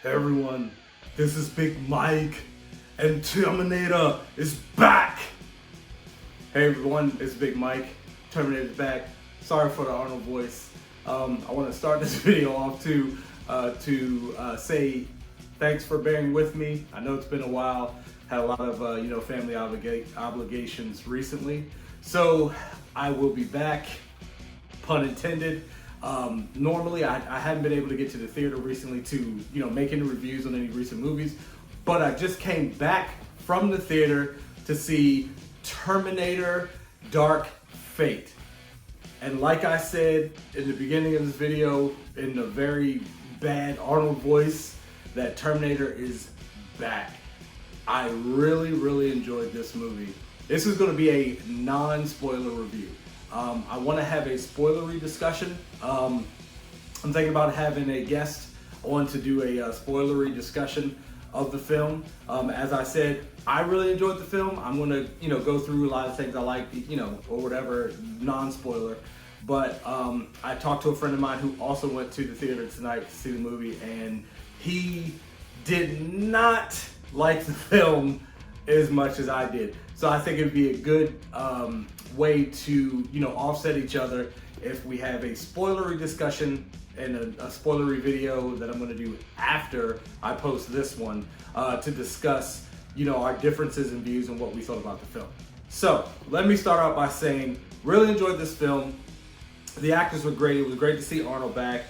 Hey everyone, this is Big Mike, and Terminator is back! Hey everyone, it's Big Mike, Terminator's back. Sorry for the Arnold voice. I want to start this video off to say thanks for bearing with me. I know it's been a while, had a lot of family obligations recently. So I will be back, pun intended. Normally I hadn't been able to get to the theater recently to make any reviews on any recent movies, but I just came back from the theater to see Terminator Dark Fate. And like I said in the beginning of this video in a very bad Arnold voice, that Terminator is back. I really enjoyed this movie. This is going to be a non-spoiler review. I want to have a spoilery discussion. I'm thinking about having a guest on to do a spoilery discussion of the film. As I said, I really enjoyed the film. I'm going to go through a lot of things I like, or whatever, non-spoiler. But I talked to a friend of mine who also went to the theater tonight to see the movie, and he did not like the film as much as I did. So I think it'd be a good way to offset each other if we have a spoilery discussion and a spoilery video that I'm going to do after I post this one to discuss our differences in views and what we thought about the film. So let me start out by saying really enjoyed this film. The actors were great. It was great to see Arnold back.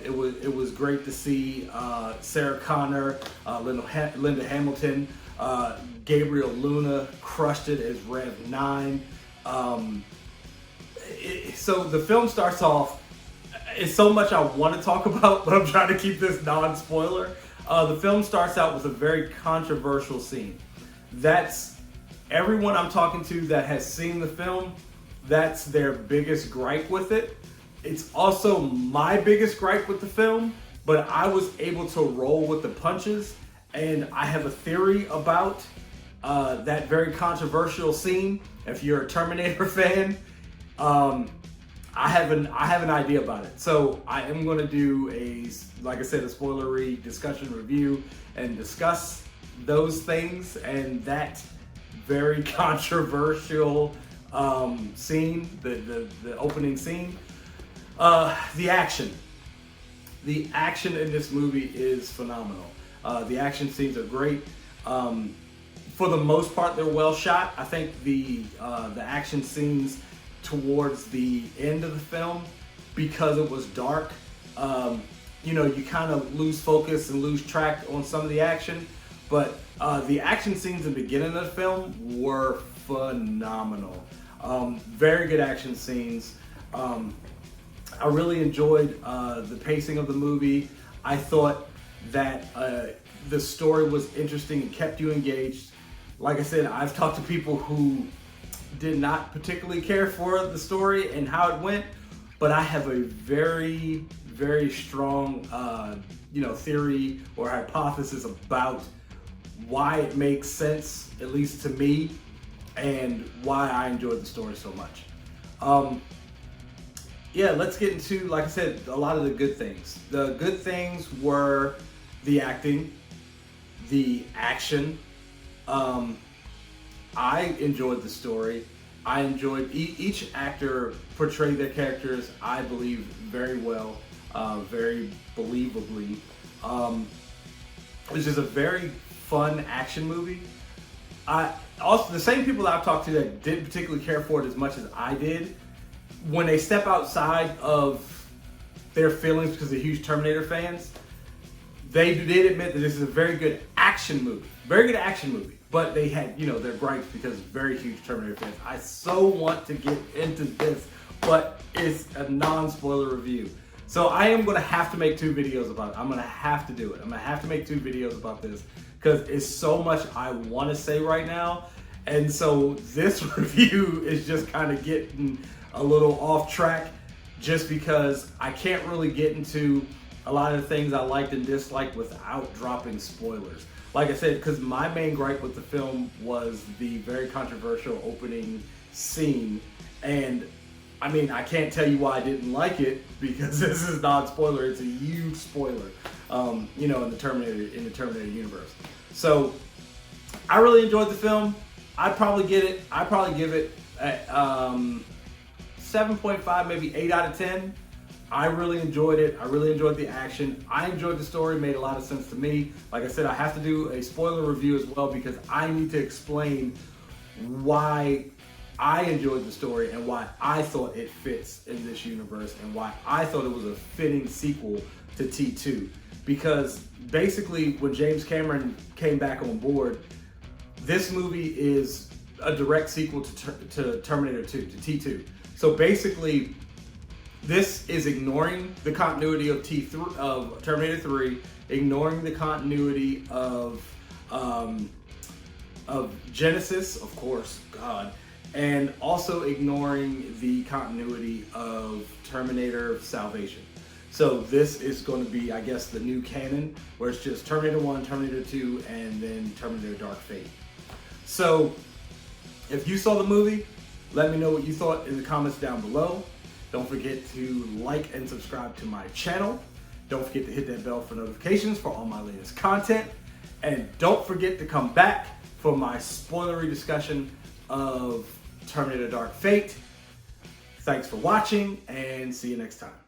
It was great to see Sarah Connor, Linda Hamilton, Gabriel Luna crushed it as Rev 9. So the film starts off, it's so much I want to talk about, but I'm trying to keep this non-spoiler. The film starts out with a very controversial scene. That's everyone I'm talking to that has seen the film, that's their biggest gripe with it. It's also my biggest gripe with the film, but I was able to roll with the punches, and I have a theory about that very controversial scene. If you're a Terminator fan, I have an idea about it. So I am going to do like I said, a spoilery discussion review and discuss those things and that very controversial scene, the opening scene. The action in this movie is phenomenal. The action scenes are great. For the most part, they're well shot. I think the action scenes towards the end of the film, because it was dark, you kind of lose focus and lose track on some of the action. But the action scenes in the beginning of the film were phenomenal. Very good action scenes. I really enjoyed the pacing of the movie. I thought that the story was interesting and kept you engaged. Like I said, I've talked to people who did not particularly care for the story and how it went, but I have a very strong theory or hypothesis about why it makes sense, at least to me, and why I enjoyed the story so much. Yeah, let's get into, like I said, a lot of the good things. The good things were the acting, the action. I enjoyed the story. I enjoyed each actor portrayed their characters, I believe, very well, very believably. It was just a very fun action movie. Also, the same people that I've talked to that didn't particularly care for it as much as I did, when they step outside of their feelings because they're huge Terminator fans, they did admit that this is a very good action movie. Very good action movie. But they had, their gripes because very huge Terminator fans. I so want to get into this, but it's a non-spoiler review. So I am going to have to make 2 videos about it. I'm going to have to do it. I'm going to have to make 2 videos about this because it's so much I want to say right now. And so this review is just kind of getting a little off track just because I can't really get into a lot of the things I liked and disliked without dropping spoilers. Like I said, because my main gripe with the film was the very controversial opening scene, and I mean, I can't tell you why I didn't like it because this is not spoiler. It's a huge spoiler, you know, in the Terminator universe. So I really enjoyed the film. I'd probably give it at 7.5, maybe 8 out of 10. I really enjoyed it. I really enjoyed the action. I enjoyed the story. It made a lot of sense to me. Like I said, I have to do a spoiler review as well because I need to explain why I enjoyed the story and why I thought it fits in this universe and why I thought it was a fitting sequel to T2. Because basically, when James Cameron came back on board, this movie is a direct sequel to Terminator 2, to T2. So basically, this is ignoring the continuity of Terminator 3, ignoring the continuity of Genesis, of course, God, and also ignoring the continuity of Terminator Salvation. So this is going to be, I guess, the new canon, where it's just Terminator 1, Terminator 2, and then Terminator Dark Fate. So if you saw the movie, let me know what you thought in the comments down below. Don't forget to like and subscribe to my channel. Don't forget to hit that bell for notifications for all my latest content. And don't forget to come back for my spoilery discussion of Terminator Dark Fate. Thanks for watching and see you next time.